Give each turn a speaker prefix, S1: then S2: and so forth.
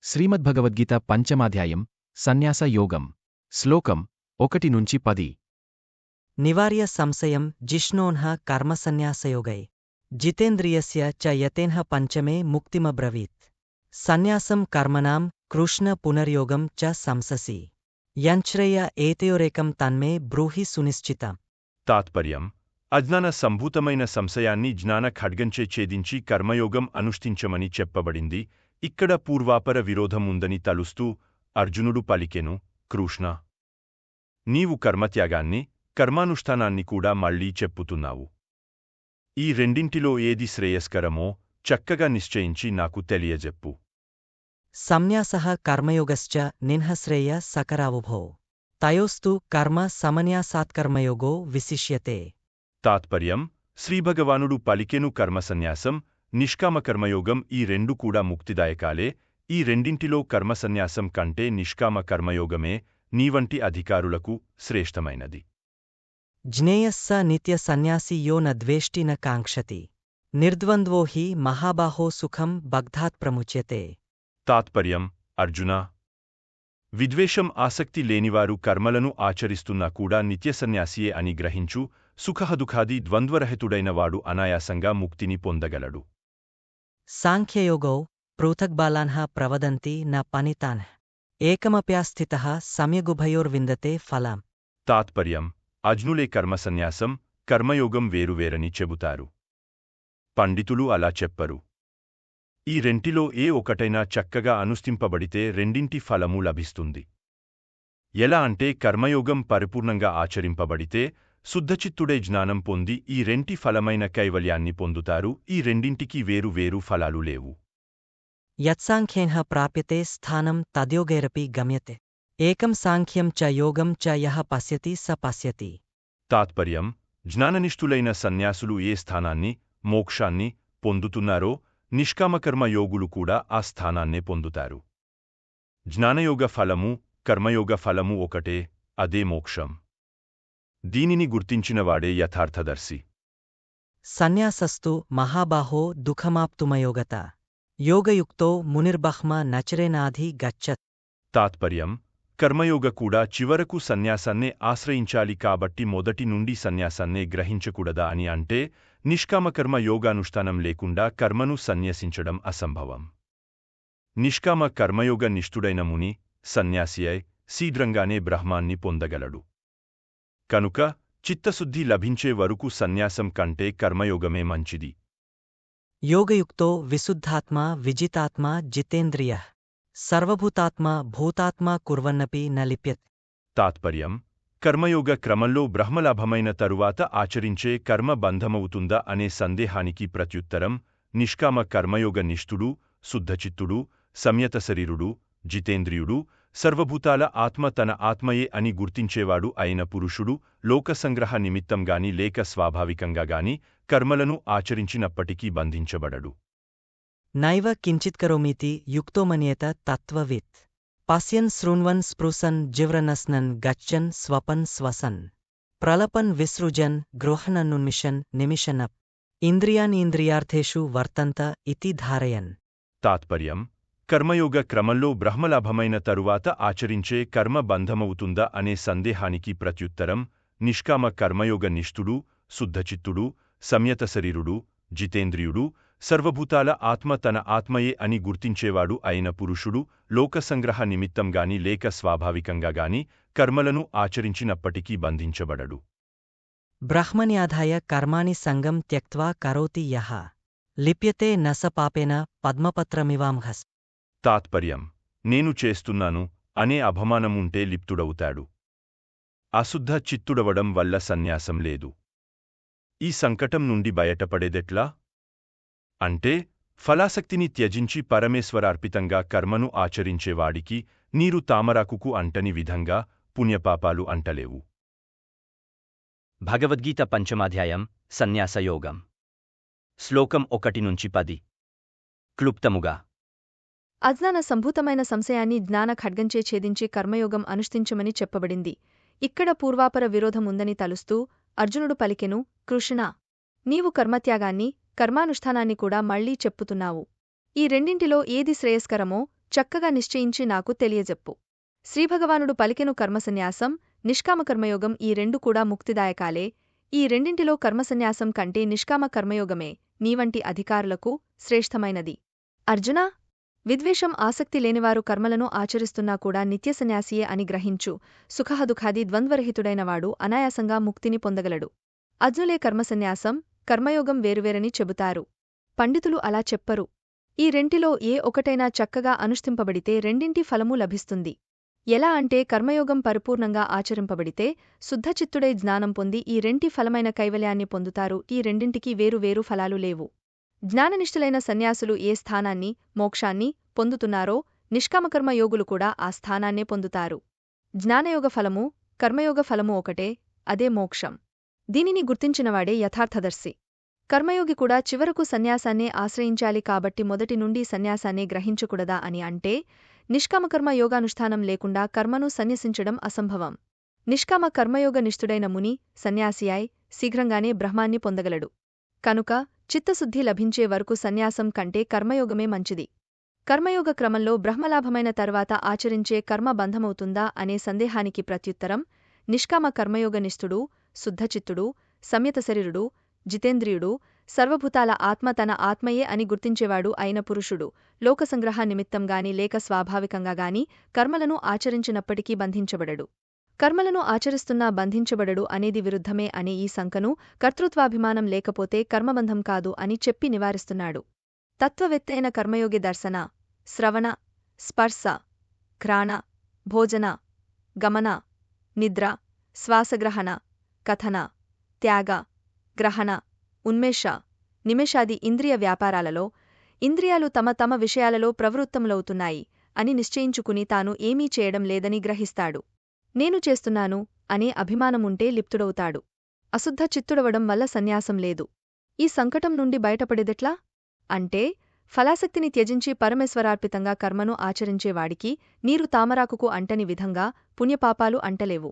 S1: శ్రీమద్భగవద్గీత పంచమాధ్యాయం సన్యాస యోగం శ్లోకం 1-10
S2: నివార్య సంశయం జిష్ణోన్ః కర్మసన్యాసయోగై జితేంద్రియస్య చ యతేన్ః పంచమే ముక్తిమబ్రవీత్ సన్యాసం కర్మణాం కృష్ణ పునర్యోగం చ సంససి యంశ్రేయ ఏతయోరేకం తన్మే బ్రూహి సునిశ్చితం.
S3: తాత్పర్యం అజ్ఞాన సంభూతమైన సంశయాన్ని జ్ఞాన ఖడ్గంచే ఛేదించి కర్మయోగం అనుష్ఠించమని చెప్పబడింది. ఇక్కడ పూర్వాపర విరోధం ఉందని తలుస్తూ అర్జునుడు పలికెను, కృష్ణ, నీవు కర్మత్యాగాన్ని, కర్మానుష్ఠానాన్ని కూడా మళ్లీ చెప్పుతున్నావు. ఈ రెండింటిలో ఏది శ్రేయస్కరమో చక్కగా నిశ్చయించి నాకు తెలియజెప్పు.
S2: సంన్యాసః కర్మయోగశ్చ నిన్హశ్రేయ సకరావుభో తయోస్తు కర్మ సమన్యాసాత్కర్మయోగో విశిష్యతే.
S3: తాత్పర్యం శ్రీభగవానుడు పలికెను కర్మసన్యాసం, నిష్కామకర్మయోగం ఈ రెండు కూడా ముక్తిదాయకాలే. ఈ రెండింటిలో కర్మసన్యాసం కంటే నిష్కామ కర్మయోగమే నీవంటి అధికారులకు శ్రేష్టమైనది.
S2: జ్ఞేయస్స నిత్య సన్యాసి యో న ద్వేష్టి న కాంక్షతి నిర్ద్వంద్వో హి మహాబాహో సుఖం బగ్ధాత్ ప్రముచ్యతే.
S3: తాత్పర్యం అర్జునా, విద్వేషం ఆసక్తి లేనివారు కర్మలను ఆచరిస్తున్నా కూడా నిత్యసన్యాసియే అని గ్రహించు. సుఖదుఖాది ద్వంద్వరహితుడైన వాడు అనాయాసంగా ముక్తిని పొందగలడు.
S2: సాంఖ్యయోగౌ పృథగ్బాలాన్ః ప్రవదంతి న పనితాన్ః ఏకమప్యాస్థితః సమ్యగుభయోర్విందతే ఫలం.
S3: తాత్పర్యం అజ్ఞులే కర్మసన్యాసం, కర్మయోగం వేరువేరని చెబుతారు. పండితులు అలా చెప్పరు. ఈ రెంటిలో ఏ ఒకటైనా చక్కగా అనుష్ఠింపబడితే రెండింటి ఫలమూ లభిస్తుంది. ఎలా అంటే కర్మయోగం పరిపూర్ణంగా ఆచరింపబడితే శుద్ధచిత్తుడై జ్ఞానం పొంది ఈ రెంటి ఫలమైన కైవల్యాన్ని పొందుతారు. ఈ రెండింటికి వేరు వేరు ఫలాలు లేవు.
S2: యత్సాంఖ్యేన ప్రాప్యతే స్థానం తద్యోగైరపి గమ్యతే ఏకం సాంఖ్యం చ యోగం చ యః పశ్యతి స పశ్యతి.
S3: తాత్పర్యం జ్ఞాననిష్ఠులైన సన్యాసులు ఏ స్థానాన్ని, మోక్షాన్ని పొందుతున్నారో నిష్కామకర్మ యోగులు కూడా ఆ స్థానాన్నే పొందుతారు. జ్ఞానయోగ ఫలము, కర్మయోగ ఫలము ఒకటే, అదే మోక్షం. దీనిని గుర్తించినవాడే యథార్థదర్శి.
S2: సన్యాసస్తు మహాబాహో దుఃఖమాప్తుమయోగత యోగయుక్తో మునిర్బహ్మ నచరేనాధి గచ్చత్.
S3: తాత్పర్యం కర్మయోగ కూడా చివరకు సన్యాసాన్నే ఆశ్రయించాలి. కాబట్టి మొదటి నుండి సన్యాసాన్నే గ్రహించకూడదా అని అంటే నిష్కామకర్మ యోగానుష్ఠానం లేకుండా కర్మను సన్యసించడం అసంభవం. నిష్కామ కర్మయోగ నిష్ఠుడైన ముని, సన్యాసియై శీఘ్రంగానే బ్రహ్మాన్ని పొందగలడు. కనుక చిత్తశుద్ధి లభించే వరకు సన్యాసం కంటే కర్మయోగమే మంచిది.
S2: యోగయుక్తో విశుద్ధాత్మా విజితాత్మా జితేంద్రియః సర్వభూతాత్మా భూతాత్మా కుర్వన్నపి న లిప్యత్.
S3: తాత్పర్యం కర్మయోగ క్రమంలో బ్రహ్మలాభమైన తరువాత ఆచరించే కర్మ బంధమవుతుందా అనే సందేహానికి ప్రత్యుత్తరం నిష్కామ కర్మయోగ నిష్ఠుడు, శుద్ధచిత్తుడు, సంయత శరీరుడు, జితేంద్రియుడు, సర్వభూతాల ఆత్మ తన ఆత్మయే అని గుర్తించేవాడు అయిన పురుషుడు లోకసంగ్రహ నిమిత్తంగాని లేక స్వాభావికంగాగాని కర్మలను ఆచరించినప్పటికీ బంధించబడడు.
S2: నైవ కించిత్కరోమీతి యుక్తోమన్యేత తత్వవిత్ పశ్యన్ శృణ్వన్ స్పృశన్ జివ్రనస్నన్ గచ్చన్ స్వపన్ స్వసన్ ప్రలపన్ విసృజన్ గృహణన్నున్మిషన్ నిమిషనప్ ఇంద్రియాన్ ఇంద్రియార్థేషు వర్తంత ఇతి ధారయన్.
S3: తాత్పర్యం కర్మయోగ క్రమంలో బ్రహ్మలాభమైన తరువాత ఆచరించే కర్మ బంధమవుతుందా అనే సందేహానికి ప్రత్యుత్తరం నిష్కామ కర్మయోగ నిష్ఠుడు, శుద్ధచిత్తుడు, సంయత శరీరుడు, జితేంద్రియుడు, సర్వభూతాల ఆత్మ తన ఆత్మయే అని గుర్తించేవాడు అయిన పురుషుడు లోకసంగ్రహ నిమిత్తంగాని లేక స్వాభావికంగాగాని కర్మలను ఆచరించినప్పటికీ బంధించబడడు.
S2: బ్రహ్మణ్యాధాయ కర్మాణి సంగం త్యక్త్వా కరోతి యః లిప్యతే న స పాపేన పద్మపత్రమివాంహస్.
S3: తాత్పర్యం నేను చేస్తున్నాను అనే అభమానముంటే లిప్తుడవుతాడు. అశుద్ధ చిత్తుడవడం వల్ల సన్యాసం లేదు. ఈ సంకటం నుండి బయటపడేదెట్లా అంటే ఫలాసక్తిని త్యజించి పరమేశ్వరార్పితంగా కర్మను ఆచరించేవాడికి నీరు తామరాకుకు అంటని విధంగా పుణ్యపాపాలు అంటలేవు.
S4: భగవద్గీత పంచమాధ్యాయం సన్యాసయోగం శ్లోకం 1-10 క్లుప్తముగా
S5: అజ్ఞాన సంభూతమైన సంశయాన్ని జ్ఞాన ఖడ్గంచే ఛేదించి కర్మయోగం అనుష్ఠించమని చెప్పబడింది. ఇక్కడ పూర్వాపర విరోధం ఉందని తలుస్తూ అర్జునుడు పలికెను, కృష్ణా, నీవు కర్మత్యాగాన్ని, కర్మానుష్ఠానాన్ని కూడా మళ్లీ చెప్పుతున్నావు. ఈ రెండింటిలో ఏది శ్రేయస్కరమో చక్కగా నిశ్చయించి నాకు తెలియజెప్పు. శ్రీభగవానుడు పలికెను కర్మసన్యాసం, నిష్కామ కర్మయోగం ఈ రెండు కూడా ముక్తిదాయకాలే. ఈ రెండింటిలో కర్మసన్యాసం కంటే నిష్కామ కర్మయోగమే నీవంటి అధికారులకు శ్రేష్ఠమైనది. అర్జునా, విద్వేషం ఆసక్తి లేనివారు కర్మలను ఆచరిస్తున్నా కూడా నిత్యసన్యాసియే అని గ్రహించు. సుఖదుఖాది ద్వంద్వరహితుడైనవాడు అనాయాసంగా ముక్తిని పొందగలడు. అజ్ఞులే కర్మసన్యాసం, కర్మయోగం వేరువేరని చెబుతారు. పండితులు అలా చెప్పరు. ఈ రెంటిలో ఏ ఒకటైనా చక్కగా అనుష్ఠింపబడితే రెండింటి ఫలమూ లభిస్తుంది. ఎలా అంటే కర్మయోగం పరిపూర్ణంగా ఆచరింపబడితే శుద్ధచిత్తుడై జ్ఞానం పొంది ఈ రెంటి ఫలమైన కైవల్యాన్ని పొందుతారు. ఈ రెండింటికి వేరు ఫలాలు లేవు. జ్ఞాననిష్ఠులైన సన్యాసులు ఏ స్థానాన్ని, మోక్షాన్ని పొందుతున్నారో నిష్కామకర్మ యోగులు కూడా ఆ స్థానాన్నే పొందుతారు. జ్ఞానయోగ ఫలము, కర్మయోగ ఫలము ఒకటే, అదే మోక్షం. దీనిని గుర్తించినవాడే యథార్థదర్శి. కర్మయోగి కూడా చివరకు సన్యాసాన్నే ఆశ్రయించాలి కాబట్టి మొదటి నుండి సన్యాసాన్నే గ్రహించకూడదా అని అంటే, నిష్కామకర్మ యోగానుష్ఠానం లేకుండా కర్మను సన్యసించడం అసంభవం. నిష్కామ కర్మయోగ నిష్ఠుడైన ముని, సన్యాసియాయ్ శీఘ్రంగానే బ్రహ్మాన్ని పొందగలడు. కనుక చిత్తశుద్ధి లభించే వరకు సన్యాసం కంటే కర్మయోగమే మంచిది. కర్మయోగ క్రమంలో బ్రహ్మలాభమైన తర్వాత ఆచరించే కర్మ బంధమవుతుందా అనే సందేహానికి ప్రత్యుత్తరం, నిష్కామ కర్మయోగనిష్ఠుడు, శుద్ధచిత్తుడు, సంయతశరీరుడు, జితేంద్రియుడు, సర్వభూతాల ఆత్మ తన ఆత్మయే అని గుర్తించేవాడు అయిన పురుషుడు లోకసంగ్రహ నిమిత్తంగాని లేక స్వాభావికంగాగాని కర్మలను ఆచరించినప్పటికీ బంధించబడడు. కర్మలను ఆచరిస్తున్నా బంధించబడడు అనేది విరుద్ధమే అనే ఈ శంకను కర్తృత్వాభిమానం లేకపోతే కర్మబంధం కాదు అని చెప్పి నివారిస్తున్నాడు. తత్వవేత్తైన కర్మయోగి దర్శన, శ్రవణ, స్పర్శ, ఘ్రాణ, భోజన, గమన, నిద్ర, శ్వాసగ్రహణ, కథన, త్యాగ, గ్రహణ, ఉన్మేష, నిమేషాది ఇంద్రియ వ్యాపారాలలో ఇంద్రియాలు తమ విషయాలలో ప్రవృత్తములవుతున్నాయి అని నిశ్చయించుకుని తాను ఏమీ చేయడం లేదని గ్రహిస్తాడు. నేను చేస్తున్నాను అనే అభిమానముంటే లిప్తుడవుతాడు. అశుద్ధ చిత్తుడవడం వల్ల సన్యాసం లేదు. ఈ సంకటం నుండి బయటపడేదెట్లా అంటే, ఫలాసక్తిని త్యజించి పరమేశ్వరార్పితంగా కర్మను ఆచరించేవాడికి నీరు తామరాకుకు అంటని విధంగా పుణ్యపాపాలు అంటలేవు.